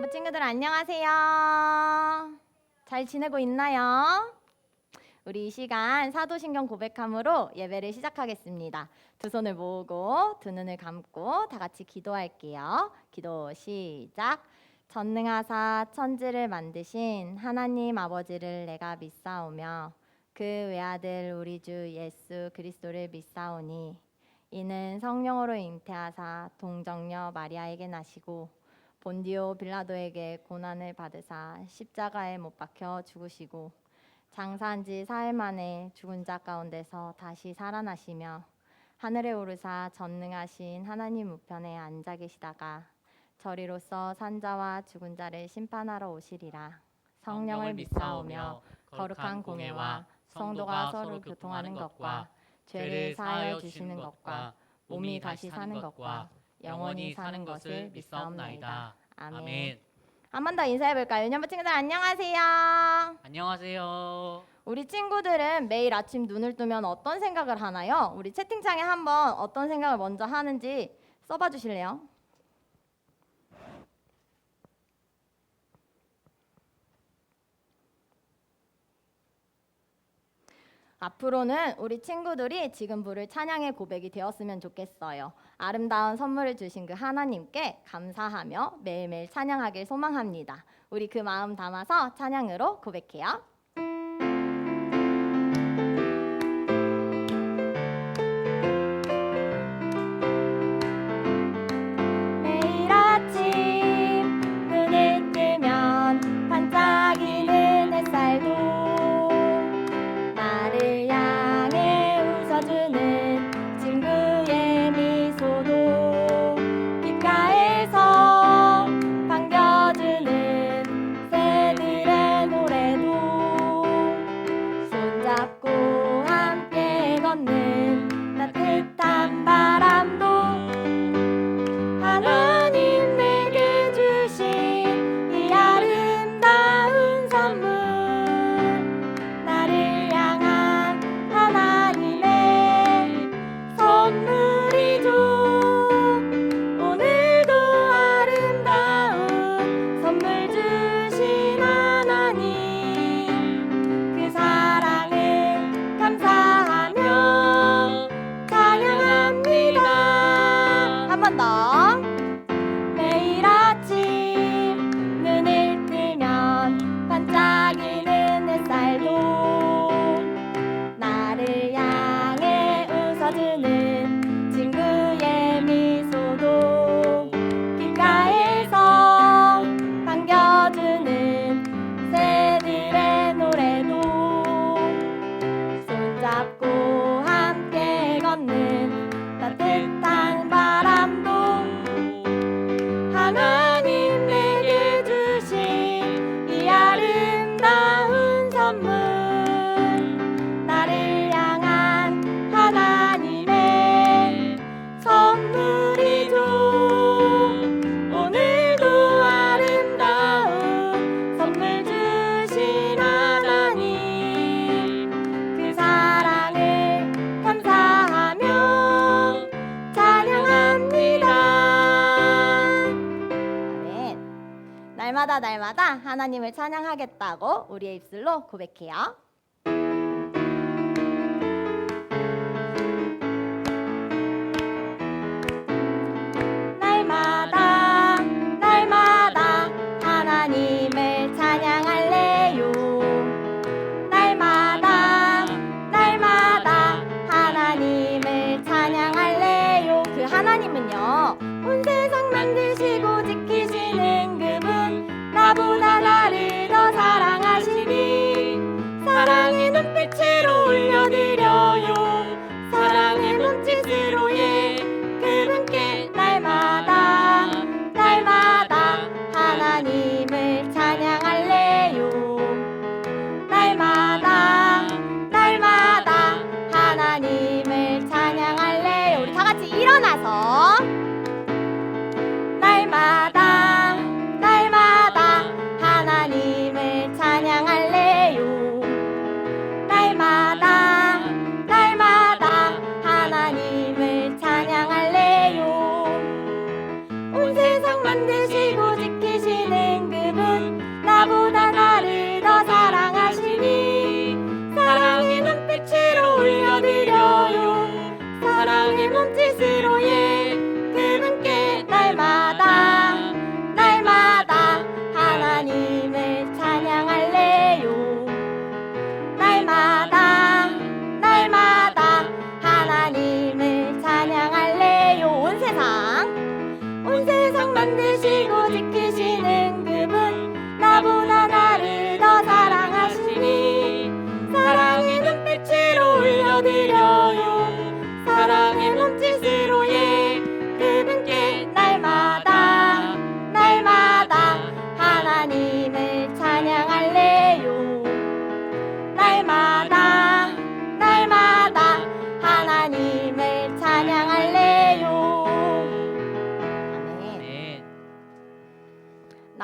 친구들 안녕하세요. 잘 지내고 있나요? 우리 이 시간 사도신경 고백함으로 예배를 시작하겠습니다. 두 손을 모으고 두 눈을 감고 다 같이 기도할게요. 기도 시작. 전능하사 천지를 만드신 하나님 아버지를 내가 믿사오며 그 외아들 우리 주 예수 그리스도를 믿사오니 이는 성령으로 잉태하사 동정녀 마리아에게 나시고 본디오 빌라도에게 고난을 받으사 십자가에 못 박혀 죽으시고 장사한 지 사흘 만에 죽은 자 가운데서 다시 살아나시며 하늘에 오르사 전능하신 하나님 우편에 앉아 계시다가 저리로서 산자와 죽은 자를 심판하러 오시리라. 성령을 믿사오며 거룩한 공예와 성도가 서로 교통하는 것과 죄를 사하여 주시는 것과 몸이 다시 사는 것과 영원히 사는 것을 믿사옵나이다. 아멘. 한 번 더 인사해볼까요? 유년부 친구들 안녕하세요. 안녕하세요. 우리 친구들은 매일 아침 눈을 뜨면 어떤 생각을 하나요? 우리 채팅창에 한번 어떤 생각을 먼저 하는지 써봐 주실래요? 앞으로는 우리 친구들이 지금 부를 찬양의 고백이 되었으면 좋겠어요. 아름다운 선물을 주신 그 하나님께 감사하며 매일매일 찬양하길 소망합니다. 우리 그 마음 담아서 찬양으로 고백해요. 매일 아침 눈을 뜨면 반짝이는 햇살도 나를 향해 웃어주는 친구의 미소도 귓가에서 반겨주는 새들의 노래도 손잡고 함께 걷는 따뜻한 바람도 하나님 내게 주신 이 아름다운 선물 나를 향한 하나님의 선물이죠. 오늘도 아름다운 선물 주신 하나님 그 사랑을 감사하며 찬양합니다. 한 번 더. 매일 아침 눈을 뜨면 반짝이는 햇살도 나를 향해 웃어주는 친구의 미소도 귓가에서 반겨주는 새들의 노래도 손잡고 함께 걷는 따뜻한 바람도 하나님 내게 주신 이 아름다운 선물 나를 향한 하나님의 선물이죠. 오늘도 아름다운 선물 주신 하나님 그 사랑을 감사하며 찬양합니다. 아멘. 날마다 하나님을 찬양하겠다고 우리의 입술로 고백해요. 날마다 하나님을 찬양할래요. 날마다 하나님을 찬양할래요. 그 하나님은요 온 세상 만드시고 지키시는 그분 나보다 나를 더 사랑하시니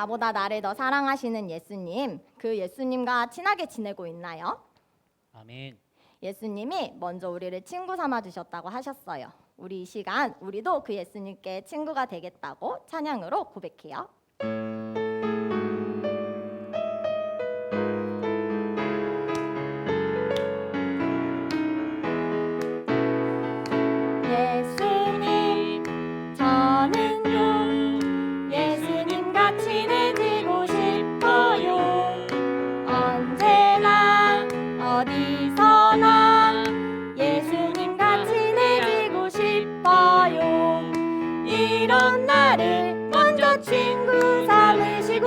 나보다 나를 더 사랑하시는 예수님, 그 예수님과 친하게 지내고 있나요? 아멘. 예수님이 먼저 우리를 친구 삼아 주셨다고 하셨어요. 우리 이 시간 우리도 그 예수님께 친구가 되겠다고 찬양으로 고백해요. 예수님, 저는요 예수님과 친해지고 싶어요. 언제나 어디서나 예수님과 친해지고 싶어요. 이런 나를 먼저 친구 삼으시고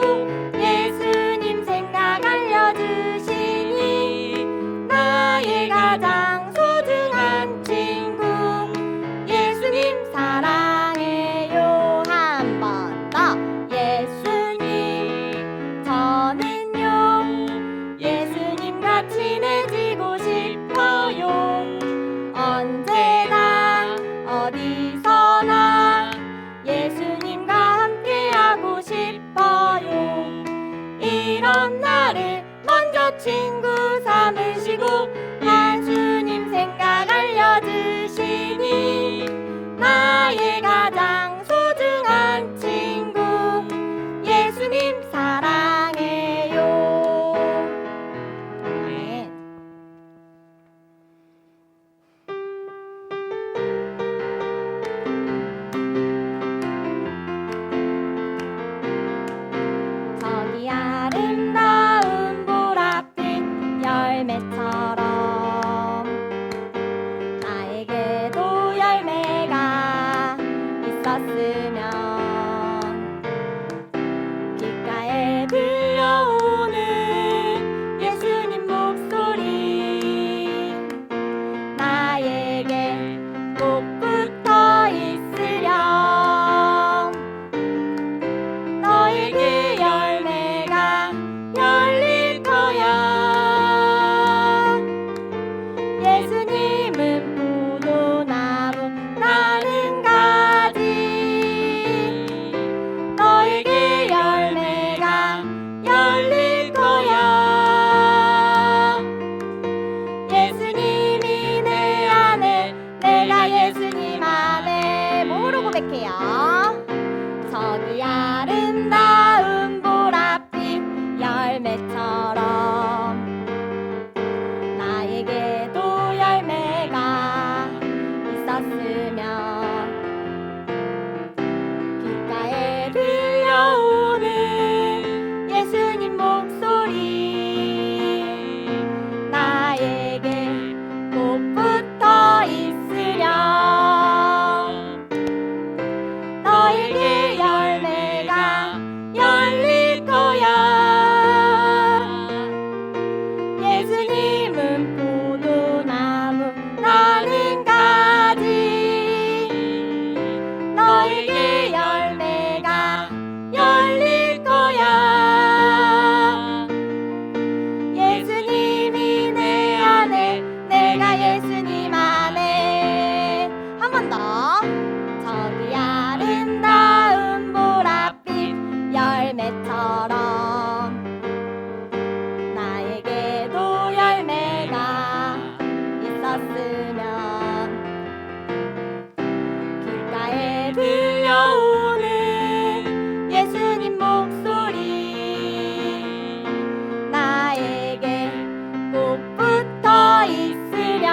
예수님 생각 알려주시니 나의 가장 소중한 친구 예수님 사랑해요. 한 번 더. 예수님, 저는요 예수님과 친해지고 싶어요. 언제나 어디서나 예수님과 함께하고 싶어요. 이런 나를 먼저 친구 삼으시고 예수님 생각 알려주시니 나의 가장 소중한 친구 예수님 사랑해요. 아멘. 저기 아름다운 보랏빛 열매처럼 나에게도 열매가 있었으면 귓가에 들려오는 예수님 목소리 나에게 꼭 붙어 있으렴. 너에게 열매가 열릴 거야. 예수님은 포도나무 나는 가지. 너에게 열매가 열릴 거야. 예수님이 내 안에 내가 예수님 안에 뭐로 고백해요? 저기 아름다운 보랏빛 열매처럼 나에게도 열매가 있었으면 귓가에 들려오는 예수님 목소리 나에게 꼭 붙어 있으렴. 너에게 열매가 열릴 거야. 예수님은 포도나무 나는 가지. 너에게 열매가 열릴 거야. 예수님이 내 안에 내가 예수님 안에. 한 번 더. 저기 아름다운 보랏빛 열매처럼 나에게도 열매가 있었으면 귓가에 들려오는 예수님 목소리 나에게 꼭 붙어 있으렴.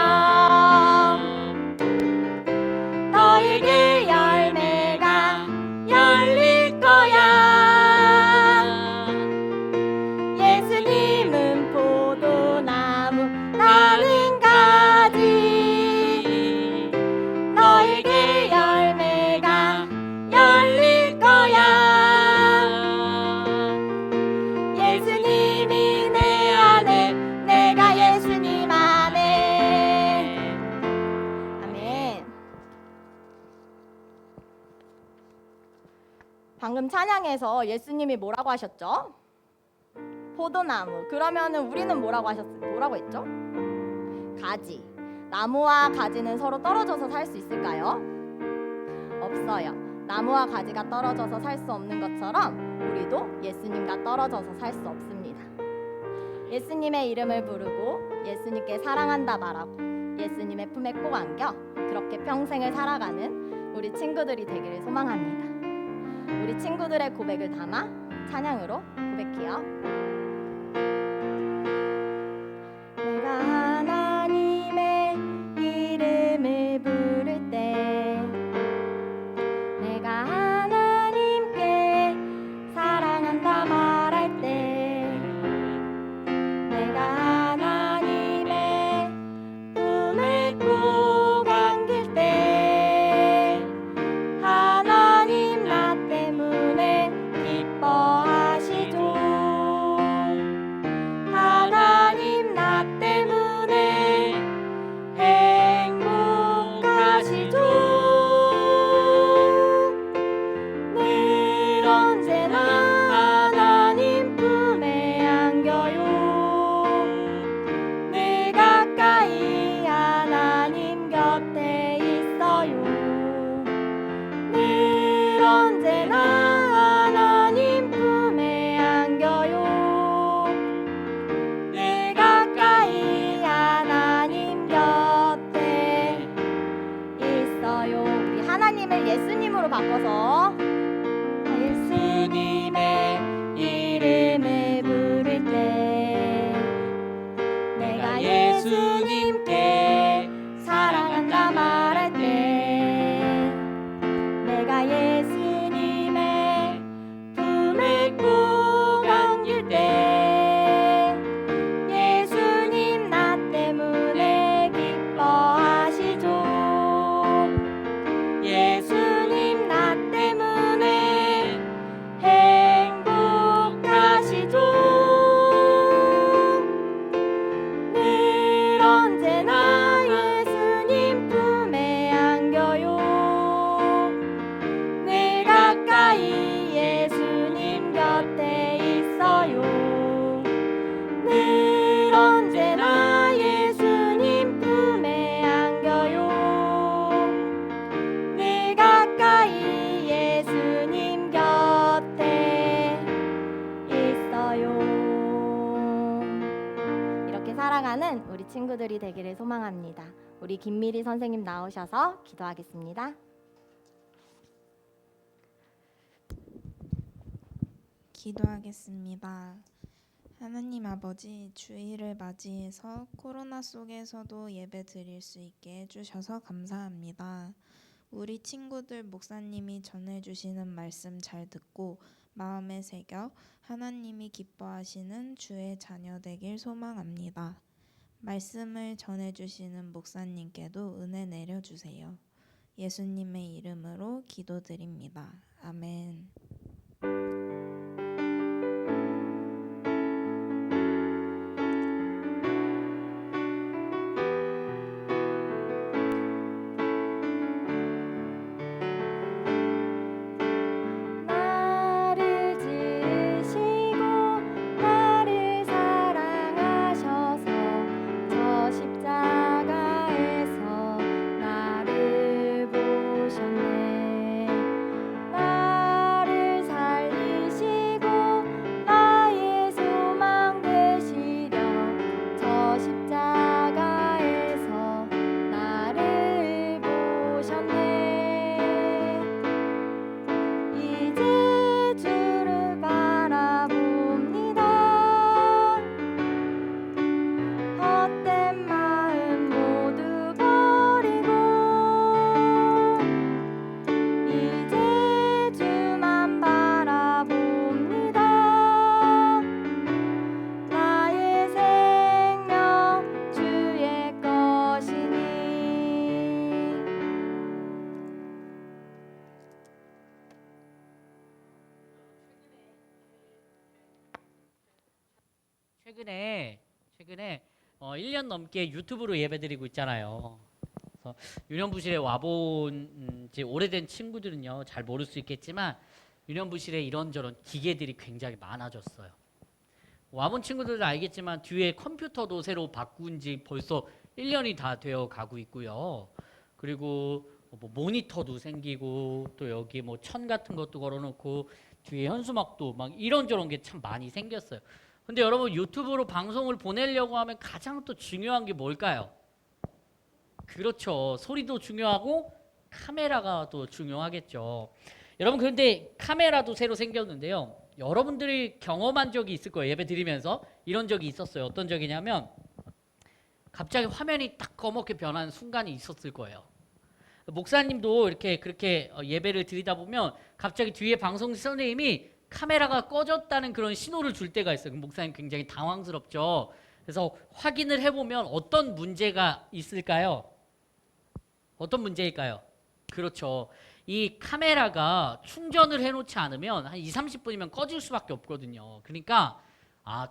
너에게 열매가 열릴 거야. 예수님은 포도나무 나는 가지. 너에게 열매가 열릴 거야. 예수님이 내 안에 내가 예수님 안에. 아멘. 방금 찬양에서 예수님이 뭐라고 하셨죠? 포도나무. 그러면은 우리는 뭐라고 했죠? 가지. 나무와 가지는 서로 떨어져서 살 수 있을까요? 없어요. 나무와 가지가 떨어져서 살 수 없는 것처럼 우리도 예수님과 떨어져서 살 수 없습니다. 예수님의 이름을 부르고 예수님께 사랑한다 말하고 예수님의 품에 꼭 안겨 그렇게 평생을 살아가는 우리 친구들이 되기를 소망합니다. 우리 친구들의 고백을 담아 찬양으로 고백해요. 내가 하나님의 이름을 부를 때 내가 하나님께 사랑한다 말할 때 내가 하나님의 품에 꼭 안길 때 하나님 나 때문에 기뻐하시죠. 하나님 나 때문에 행복하시죠. 늘 언제나 하나님 품에 안겨요. 늘 가까이 하나님 곁에 있어요. 늘 언제나 하나님 품에 안겨요. 늘 가까이 하나님 곁에 있어요. 우리 하나님을 예수님으로 바꿔서 예수님의 이름을 부를 때 내가 예수님께 사랑한다 말할 때 내가 예수님의 품에 꼭 안길 때 예수님 나 때문에 기뻐하시죠. 예수님 나 때문에 행복하시죠. 늘 언제나 예수님 품에 안겨요. 늘 가까이 예수님 곁에 있어요. 늘 언제나 예수님 품에 안겨요. 늘 가까이 예수님 곁에 있어요. 이렇게 살아가는 우리 친구들이 되기를 소망합니다. 우리 김미리 선생님 나오셔서 기도하겠습니다. 기도하겠습니다. 하나님 아버지, 주일을 맞이해서 코로나 속에서도 예배 드릴 수 있게 해주셔서 감사합니다. 우리 친구들 목사님이 전해주시는 말씀 잘 듣고 마음에 새겨 하나님이 기뻐하시는 주의 자녀 되길 소망합니다. 말씀을 전해주시는 목사님께도 은혜 내려주세요. 예수님의 이름으로 기도드립니다. 아멘. 나를 지으시고 나를 사랑하셔서 저 십자가에서 나를 보셨네. 나를 살리시고 나의 소망 되시려 저 십자가에서 나를 보셨네. 이제 주를 바라봅니다. 헛된 마음 모두 버리고 이제 주만 바라봅니다. 나의 생명 주의 것이니. 최근에 1년 넘게 유튜브로 예배드리고 있잖아요. 그래서 유년부실에 와본 이제 오래된 친구들은요 잘 모를 수 있겠지만 유년부실에 이런저런 기계들이 굉장히 많아졌어요. 와본 친구들도 알겠지만 뒤에 컴퓨터도 새로 바꾼 지 벌써 1년이 다 되어 가고 있고요. 그리고 뭐 모니터도 생기고 또 여기 뭐 천 같은 것도 걸어놓고 뒤에 현수막도 막 이런저런 게 참 많이 생겼어요. 근데 여러분 유튜브로 방송을 보내려고 하면 가장 또 중요한 게 뭘까요? 그렇죠. 소리도 중요하고 카메라가 또 중요하겠죠. 여러분 그런데 카메라도 새로 생겼는데요. 여러분들이 경험한 적이 있을 거예요. 예배 드리면서 이런 적이 있었어요. 어떤 적이냐면 갑자기 화면이 딱 검게 변하는 순간이 있었을 거예요. 목사님도 이렇게 그렇게 예배를 드리다 보면 갑자기 뒤에 방송 선생님이 카메라가 꺼졌다는 그런 신호를 줄 때가 있어요. 그럼 목사님 굉장히 당황스럽죠. 그래서 확인을 해보면 어떤 문제가 있을까요? 어떤 문제일까요? 그렇죠. 이 카메라가 충전을 해놓지 않으면 한 20-30분이면 꺼질 수밖에 없거든요. 그러니까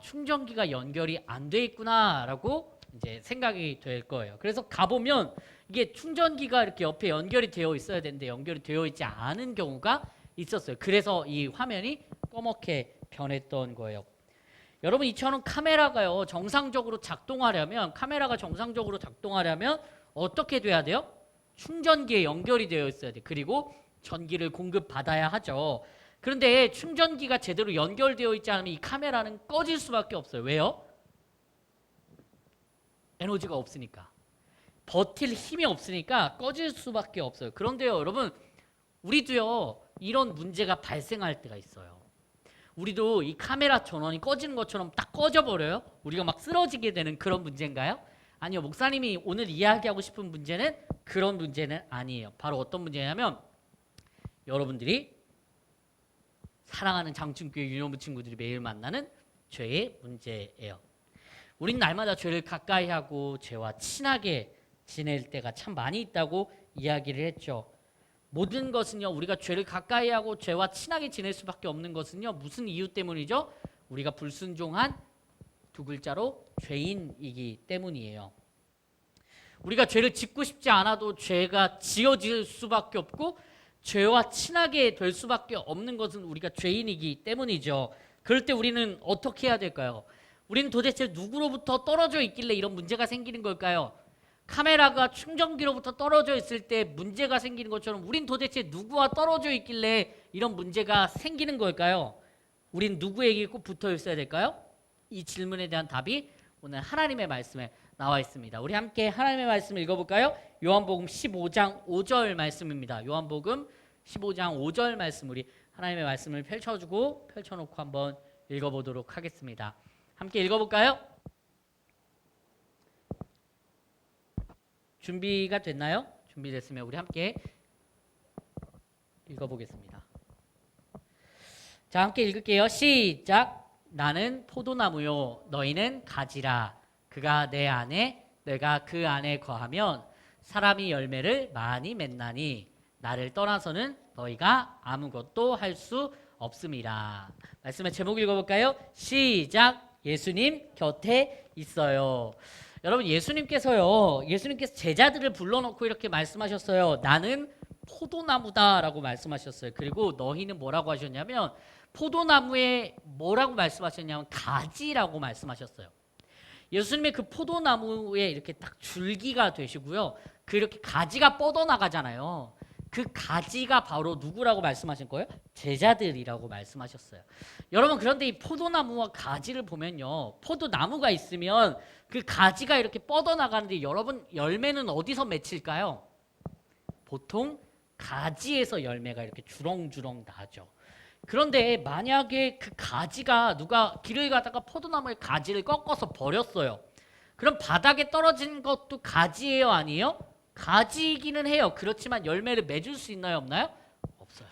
충전기가 연결이 안 돼 있구나라고 이제 생각이 될 거예요. 그래서 가보면 이게 충전기가 이렇게 옆에 연결이 되어 있어야 되는데 연결이 되어 있지 않은 경우가 있었어요. 그래서 이 화면이 꺼멓게 변했던 거예요. 여러분 이처럼 카메라가요 정상적으로 작동하려면 어떻게 돼야 돼요? 충전기에 연결이 되어 있어야 돼. 그리고 전기를 공급받아야 하죠. 그런데 충전기가 제대로 연결되어 있지 않으면 이 카메라는 꺼질 수밖에 없어요. 왜요? 에너지가 없으니까. 버틸 힘이 없으니까 꺼질 수밖에 없어요. 그런데요 여러분 우리도요 이런 문제가 발생할 때가 있어요. 우리도 이 카메라 전원이 꺼지는 것처럼 딱 꺼져버려요? 우리가 막 쓰러지게 되는 그런 문제인가요? 아니요. 목사님이 오늘 이야기하고 싶은 문제는 그런 문제는 아니에요. 바로 어떤 문제냐면 여러분들이 사랑하는 장충교회 유년부 친구들이 매일 만나는 죄의 문제예요. 우린 날마다 죄를 가까이 하고 죄와 친하게 지낼 때가 참 많이 있다고 이야기를 했죠. 모든 것은요 우리가 죄를 가까이 하고 죄와 친하게 지낼 수밖에 없는 것은요 무슨 이유 때문이죠? 우리가 불순종한 두 글자로 죄인이기 때문이에요. 우리가 죄를 짓고 싶지 않아도 죄가 지어질 수밖에 없고 죄와 친하게 될 수밖에 없는 것은 우리가 죄인이기 때문이죠. 그럴 때 우리는 어떻게 해야 될까요? 우리는 도대체 누구로부터 떨어져 있길래 이런 문제가 생기는 걸까요? 카메라가 충전기로부터 떨어져 있을 때 문제가 생기는 것처럼 우린 도대체 누구와 떨어져 있길래 이런 문제가 생기는 걸까요? 우린 누구에게 꼭 붙어 있어야 될까요? 이 질문에 대한 답이 오늘 하나님의 말씀에 나와 있습니다. 우리 함께 하나님의 말씀을 읽어볼까요? 요한복음 15장 5절 말씀입니다. 요한복음 15장 5절 말씀 우리 하나님의 말씀을 펼쳐놓고 한번 읽어보도록 하겠습니다. 함께 읽어볼까요? 준비가 됐나요? 준비됐으면 우리 함께 읽어보겠습니다. 자, 함께 읽을게요. 시작. 나는 포도나무요 너희는 가지라. 그가 내 안에 내가 그 안에 거하면 사람이 열매를 많이 맺나니 나를 떠나서는 너희가 아무것도 할 수 없음이라. 말씀의 제목 읽어볼까요? 시작. 예수님 곁에 있어요. 여러분 예수님께서 제자들을 불러놓고 이렇게 말씀하셨어요. 나는 포도나무다라고 말씀하셨어요. 그리고 너희는 뭐라고 하셨냐면 포도나무에 뭐라고 말씀하셨냐면 가지라고 말씀하셨어요. 예수님의 그 포도나무에 이렇게 딱 줄기가 되시고요. 그 이렇게 가지가 뻗어나가잖아요. 그 가지가 바로 누구라고 말씀하신 거예요? 제자들이라고 말씀하셨어요. 여러분 그런데 이 포도나무와 가지를 보면요. 포도나무가 있으면 그 가지가 이렇게 뻗어나가는데 여러분 열매는 어디서 맺힐까요? 보통 가지에서 열매가 이렇게 주렁주렁 나죠. 그런데 만약에 그 가지가 누가 길을 가다가 포도나무의 가지를 꺾어서 버렸어요. 그럼 바닥에 떨어진 것도 가지예요, 아니에요? 가지이기는 해요. 그렇지만 열매를 맺을 수 있나요, 없나요? 없어요.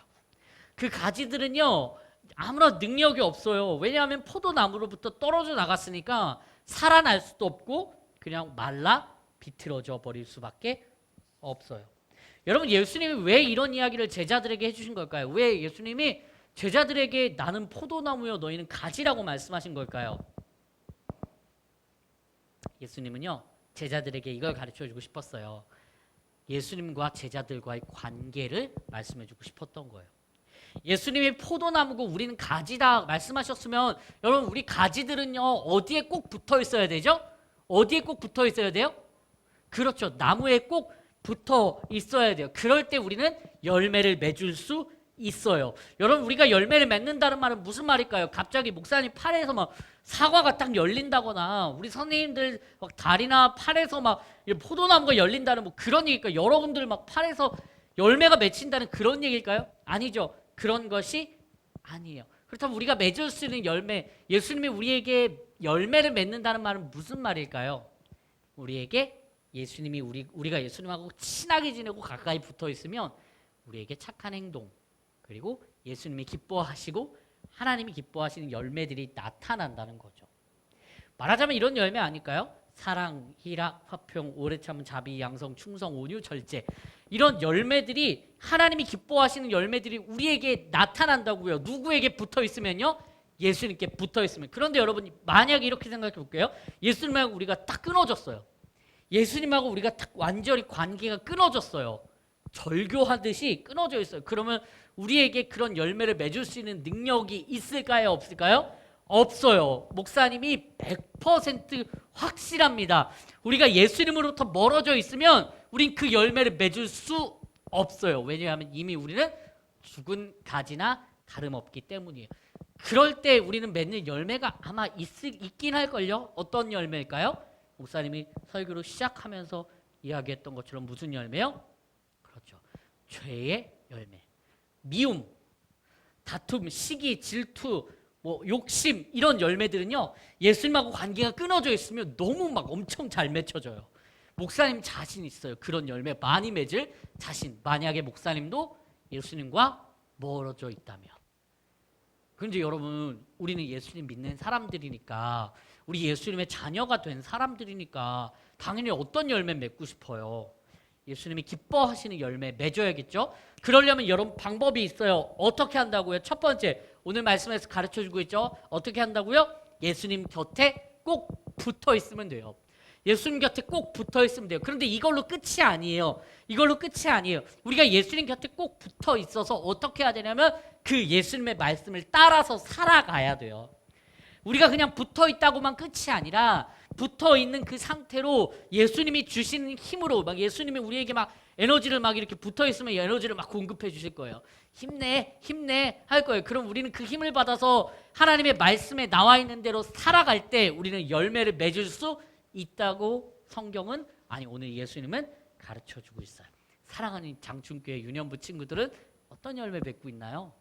그 가지들은요 아무런 능력이 없어요. 왜냐하면 포도나무로부터 떨어져 나갔으니까 살아날 수도 없고 그냥 말라 비틀어져 버릴 수밖에 없어요. 여러분 예수님이 왜 이런 이야기를 제자들에게 해주신 걸까요? 왜 예수님이 제자들에게 나는 포도나무요 너희는 가지라고 말씀하신 걸까요? 예수님은요 제자들에게 이걸 가르쳐주고 싶었어요. 예수님과 제자들과의 관계를 말씀해주고 싶었던 거예요. 예수님이 포도나무고 우리는 가지다 말씀하셨으면 여러분 우리 가지들은요 어디에 꼭 붙어 있어야 되죠? 어디에 꼭 붙어 있어야 돼요? 그렇죠. 나무에 꼭 붙어 있어야 돼요. 그럴 때 우리는 열매를 맺을 수 있어요. 여러분 우리가 열매를 맺는다는 말은 무슨 말일까요? 갑자기 목사님 팔에서 막 사과가 딱 열린다거나 우리 선생님들 막 다리나 팔에서 막 포도나무가 열린다는 뭐 그런 얘기일까요? 여러분들 막 팔에서 열매가 맺힌다는 그런 얘기일까요? 아니죠. 그런 것이 아니에요. 그렇다면 우리가 맺을 수 있는 열매, 예수님이 우리에게 열매를 맺는다는 말은 무슨 말일까요? 우리에게 예수님이 우리가 예수님하고 친하게 지내고 가까이 붙어 있으면 우리에게 착한 행동 그리고 예수님이 기뻐하시고 하나님이 기뻐하시는 열매들이 나타난다는 거죠. 말하자면 이런 열매 아닐까요? 사랑, 희락, 화평, 오래 참은 자비, 양성, 충성, 온유, 절제 이런 열매들이 하나님이 기뻐하시는 열매들이 우리에게 나타난다고요. 누구에게 붙어 있으면요? 예수님께 붙어 있으면. 그런데 여러분 만약에 이렇게 생각해 볼게요. 예수님하고 우리가 딱 끊어졌어요. 예수님하고 우리가 딱 완전히 관계가 끊어졌어요. 절교하듯이 끊어져 있어요. 그러면 우리에게 그런 열매를 맺을 수 있는 능력이 있을까요? 없을까요? 없어요. 목사님이 100% 확실합니다. 우리가 예수님으로부터 멀어져 있으면 우린 그 열매를 맺을 수 없어요. 왜냐하면 이미 우리는 죽은 가지나 다름없기 때문이에요. 그럴 때 우리는 맺는 열매가 아마 있긴 할걸요. 어떤 열매일까요? 목사님이 설교를 시작하면서 이야기했던 것처럼 무슨 열매요? 그렇죠. 죄의 열매. 미움, 다툼, 시기, 질투, 뭐 욕심 이런 열매들은요. 예수님하고 관계가 끊어져 있으면 너무 막 엄청 잘 맺혀져요. 목사님 자신 있어요. 그런 열매 많이 맺을 자신. 만약에 목사님도 예수님과 멀어져 있다면. 그런데 여러분 우리는 예수님 믿는 사람들이니까 우리 예수님의 자녀가 된 사람들이니까 당연히 어떤 열매 맺고 싶어요? 예수님이 기뻐하시는 열매 맺어야겠죠? 그러려면 여러분 방법이 있어요. 어떻게 한다고요? 첫 번째 오늘 말씀에서 가르쳐주고 있죠? 어떻게 한다고요? 예수님 곁에 꼭 붙어 있으면 돼요. 예수님 곁에 꼭 붙어 있으면 돼요. 그런데 이걸로 끝이 아니에요. 이걸로 끝이 아니에요. 우리가 예수님 곁에 꼭 붙어 있어서 어떻게 해야 되냐면 그 예수님의 말씀을 따라서 살아가야 돼요. 우리가 그냥 붙어 있다고만 끝이 아니라 붙어 있는 그 상태로 예수님이 주시는 힘으로 막 예수님이 우리에게 막 에너지를 막 이렇게 붙어 있으면 에너지를 막 공급해 주실 거예요. 힘내, 힘내 할 거예요. 그럼 우리는 그 힘을 받아서 하나님의 말씀에 나와 있는 대로 살아갈 때 우리는 열매를 맺을 수 있다고 성경은 아니 오늘 예수님은 가르쳐 주고 있어요. 사랑하는 장충교회 유년부 친구들은 어떤 열매 맺고 있나요?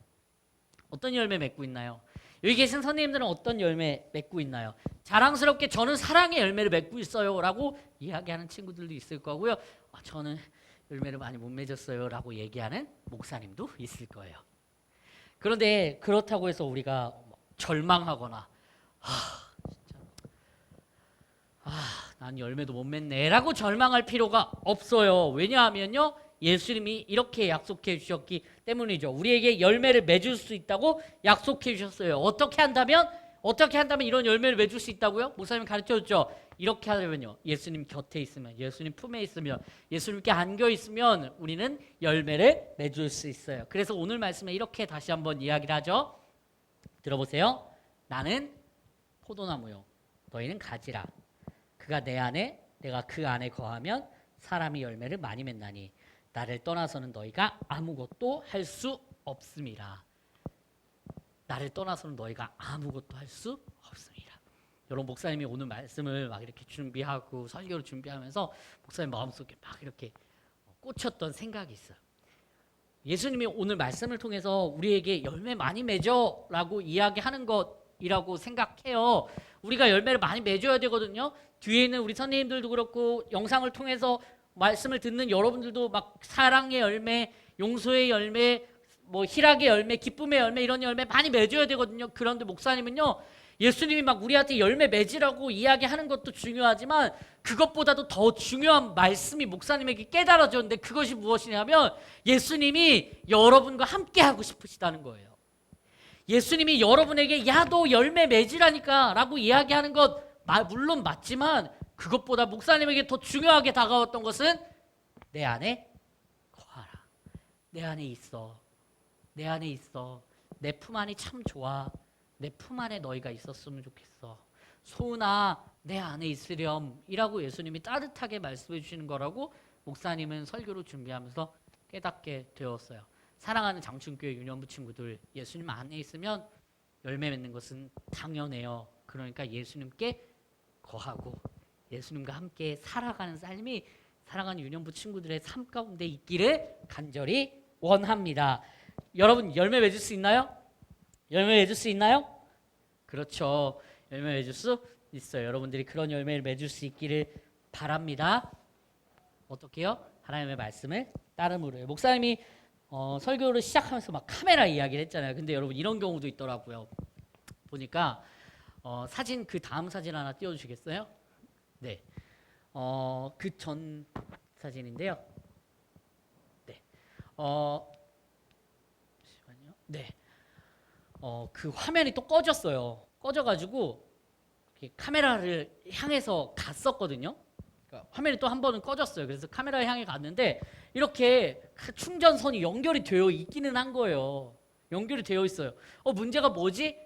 어떤 열매 맺고 있나요? 여기 계신 선생님들은 어떤 열매 맺고 있나요? 자랑스럽게 저는 사랑의 열매를 맺고 있어요 라고 이야기하는 친구들도 있을 거고요. 저는 열매를 많이 못 맺었어요 라고 얘기하는 목사님도 있을 거예요. 그런데 그렇다고 해서 우리가 절망하거나 난 열매도 못 맺네 라고 절망할 필요가 없어요. 왜냐하면요 예수님이 이렇게 약속해 주셨기 때문이죠. 우리에게 열매를 맺을 수 있다고 약속해 주셨어요. 어떻게 한다면 이런 열매를 맺을 수 있다고요? 목사님 가르쳐 줬죠. 이렇게 하려면요 예수님 곁에 있으면, 예수님 품에 있으면, 예수님께 안겨 있으면 우리는 열매를 맺을 수 있어요. 그래서 오늘 말씀에 이렇게 다시 한번 이야기를 하죠. 들어보세요. 나는 포도나무요 너희는 가지라. 그가 내 안에 내가 그 안에 거하면 사람이 열매를 많이 맺나니 나를 떠나서는 너희가 아무것도 할 수 없음이라. 나를 떠나서는 너희가 아무것도 할 수 없음이라. 여러분 목사님이 오늘 말씀을 막 이렇게 준비하고 설교를 준비하면서 목사님 마음속에 막 이렇게 꽂혔던 생각이 있어요. 예수님이 오늘 말씀을 통해서 우리에게 열매 많이 맺어라고 이야기하는 것이라고 생각해요. 우리가 열매를 많이 맺어야 되거든요. 뒤에 있는 우리 선생님들도 그렇고 영상을 통해서 말씀을 듣는 여러분들도 막 사랑의 열매, 용서의 열매, 뭐 희락의 열매, 기쁨의 열매 이런 열매 많이 맺어야 되거든요. 그런데 목사님은요. 예수님이 막 우리한테 열매 맺으라고 이야기하는 것도 중요하지만 그것보다도 더 중요한 말씀이 목사님에게 깨달아졌는데 그것이 무엇이냐면 예수님이 여러분과 함께 하고 싶으시다는 거예요. 예수님이 여러분에게 야 너 열매 맺으라니까 라고 이야기하는 것 물론 맞지만 그것보다 목사님에게 더 중요하게 다가왔던 것은 내 안에 거하라. 내 안에 있어. 내 안에 있어. 내 품 안이 참 좋아. 내 품 안에 너희가 있었으면 좋겠어. 소은아 내 안에 있으렴 이라고 예수님이 따뜻하게 말씀해 주시는 거라고 목사님은 설교를 준비하면서 깨닫게 되었어요. 사랑하는 장충교회 유년부 친구들, 예수님 안에 있으면 열매 맺는 것은 당연해요. 그러니까 예수님께 거하고 예수님과 함께 살아가는 삶이 사랑하는 유년부 친구들의 삶 가운데 있기를 간절히 원합니다. 여러분 열매 맺을 수 있나요? 열매 맺을 수 있나요? 그렇죠. 열매 맺을 수 있어요. 여러분들이 그런 열매를 맺을 수 있기를 바랍니다. 어떻게요? 하나님의 말씀을 따름으로요. 목사님이 설교를 시작하면서 막 카메라 이야기를 했잖아요. 근데 여러분 이런 경우도 있더라고요. 보니까 사진 그 다음 사진 하나 띄워주시겠어요? 네. 그 전 사진인데요. 네. 잠시만요. 네. 그 화면이 또 꺼졌어요. 꺼져가지고 카메라를 향해서 갔었거든요. 그러니까 화면이 또 한 번은 꺼졌어요. 그래서 카메라를 향해 갔는데 이렇게 충전선이 연결이 되어 있기는 한 거예요. 연결이 되어 있어요. 문제가 뭐지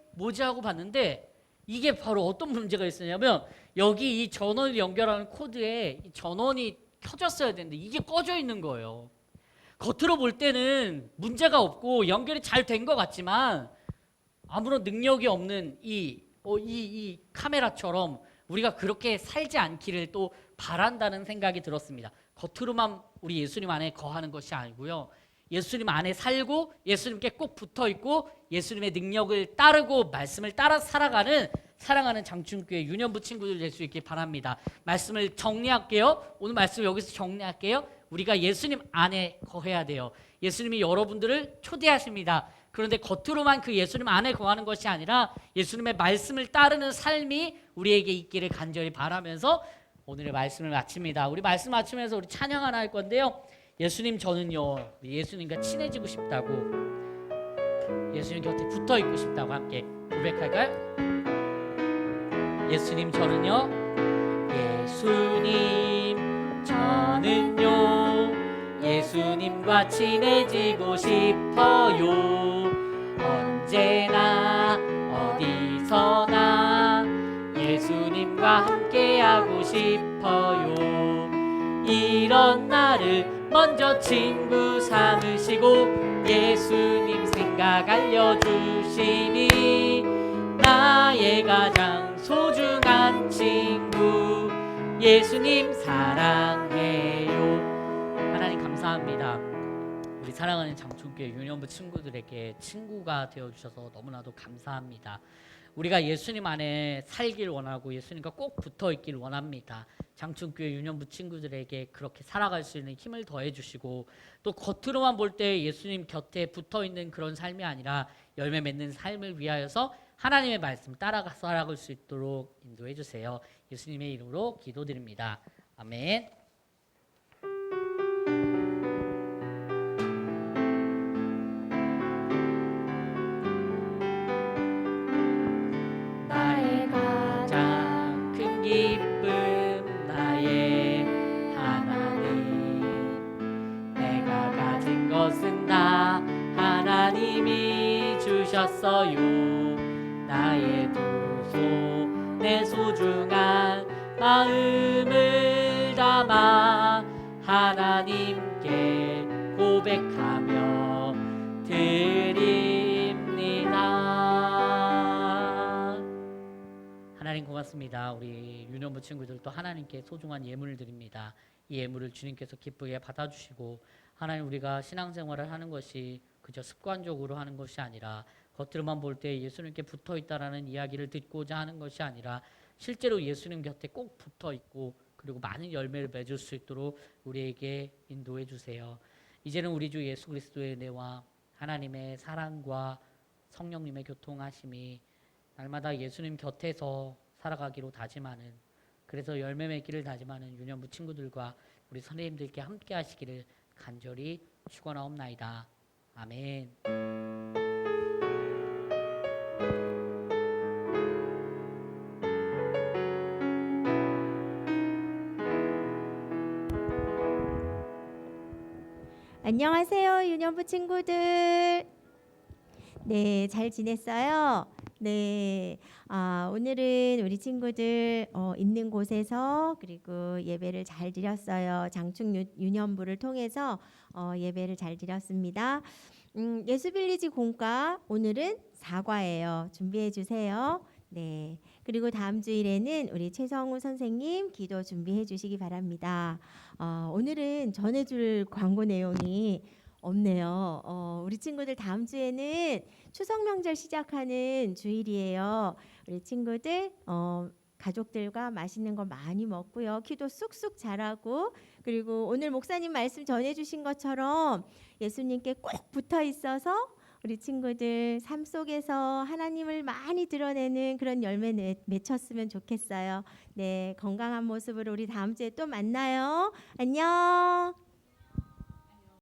하고 봤는데 이게 바로 어떤 문제가 있었냐면 여기 이 전원을 연결하는 코드에 이 전원이 켜졌어야 되는데 이게 꺼져 있는 거예요. 겉으로 볼 때는 문제가 없고 연결이 잘 된 것 같지만 아무런 능력이 없는 이 카메라처럼 우리가 그렇게 살지 않기를 또 바란다는 생각이 들었습니다. 겉으로만 우리 예수님 안에 거하는 것이 아니고요. 예수님 안에 살고 예수님께 꼭 붙어 있고 예수님의 능력을 따르고 말씀을 따라 살아가는 사랑하는 장충교회 유년부 친구들 될 수 있길 바랍니다. 말씀을 정리할게요. 오늘 말씀 여기서 정리할게요. 우리가 예수님 안에 거해야 돼요. 예수님이 여러분들을 초대하십니다. 그런데 겉으로만 그 예수님 안에 거하는 것이 아니라 예수님의 말씀을 따르는 삶이 우리에게 있기를 간절히 바라면서 오늘의 말씀을 마칩니다. 우리 말씀 마치면서 우리 찬양 하나 할 건데요. 예수님 저는요 예수님과 친해지고 싶다고 예수님 곁에 붙어 있고 싶다고 함께 고백할까요? 예수님 저는요 예수님 저는요 예수님과 친해지고 싶어요. 언제나 어디서나 예수님과 함께하고 싶어요. 이런 나를 먼저 친구 삼으시고 예수님 생각 알려주시니 나의 가장 소중한 친구 예수님 사랑해요. 하나님 감사합니다. 우리 사랑하는 장충교회 유년부 친구들에게 친구가 되어주셔서 너무나도 감사합니다. 우리가 예수님 안에 살길 원하고 예수님과 꼭 붙어있길 원합니다. 장충교회 유년부 친구들에게 그렇게 살아갈 수 있는 힘을 더해주시고 또 겉으로만 볼 때 예수님 곁에 붙어있는 그런 삶이 아니라 열매 맺는 삶을 위하여서 하나님의 말씀 따라가 살아갈 수 있도록 인도해 주세요. 예수님의 이름으로 기도드립니다. 아멘. 나의 가장 큰 기쁨 나의 하나님 내가 가진 것은 다 하나님이 주셨어요. 나의 두 손에 소중한 마음을 담아 하나님께 고백하며 드립니다. 하나님 고맙습니다. 우리 유년부 친구들도 하나님께 소중한 예물을 드립니다. 이 예물을 주님께서 기쁘게 받아주시고 하나님 우리가 신앙생활을 하는 것이 그저 습관적으로 하는 것이 아니라 겉으로만 볼 때 예수님께 붙어 있다라는 이야기를 듣고자 하는 것이 아니라 실제로 예수님 곁에 꼭 붙어 있고 그리고 많은 열매를 맺을 수 있도록 우리에게 인도해 주세요. 이제는 우리 주 예수 그리스도의 은혜와 하나님의 사랑과 성령님의 교통하심이 날마다 예수님 곁에서 살아가기로 다짐하는 그래서 열매 맺기를 다짐하는 유년부 친구들과 우리 선생님들께 함께 하시기를 간절히 축원하옵나이다. 아멘. 안녕하세요, 유년부 친구들. 네, 잘 지냈어요? 네, 오늘은 우리 친구들 있는 곳에서 그리고 예배를 잘 드렸어요. 장충 유년부를 통해서 예배를 잘 드렸습니다. 예수빌리지 공과 오늘은 사과예요. 준비해 주세요. 네. 그리고 다음 주일에는 우리 최성우 선생님 기도 준비해 주시기 바랍니다. 오늘은 전해줄 광고 내용이 없네요. 우리 친구들 다음 주에는 추석 명절 시작하는 주일이에요. 우리 친구들 가족들과 맛있는 거 많이 먹고요. 기도 쑥쑥 잘하고 그리고 오늘 목사님 말씀 전해주신 것처럼 예수님께 꼭 붙어 있어서 우리 친구들 삶 속에서 하나님을 많이 드러내는 그런 열매 맺혔으면 좋겠어요. 네, 건강한 모습으로 우리 다음 주에 또 만나요. 안녕.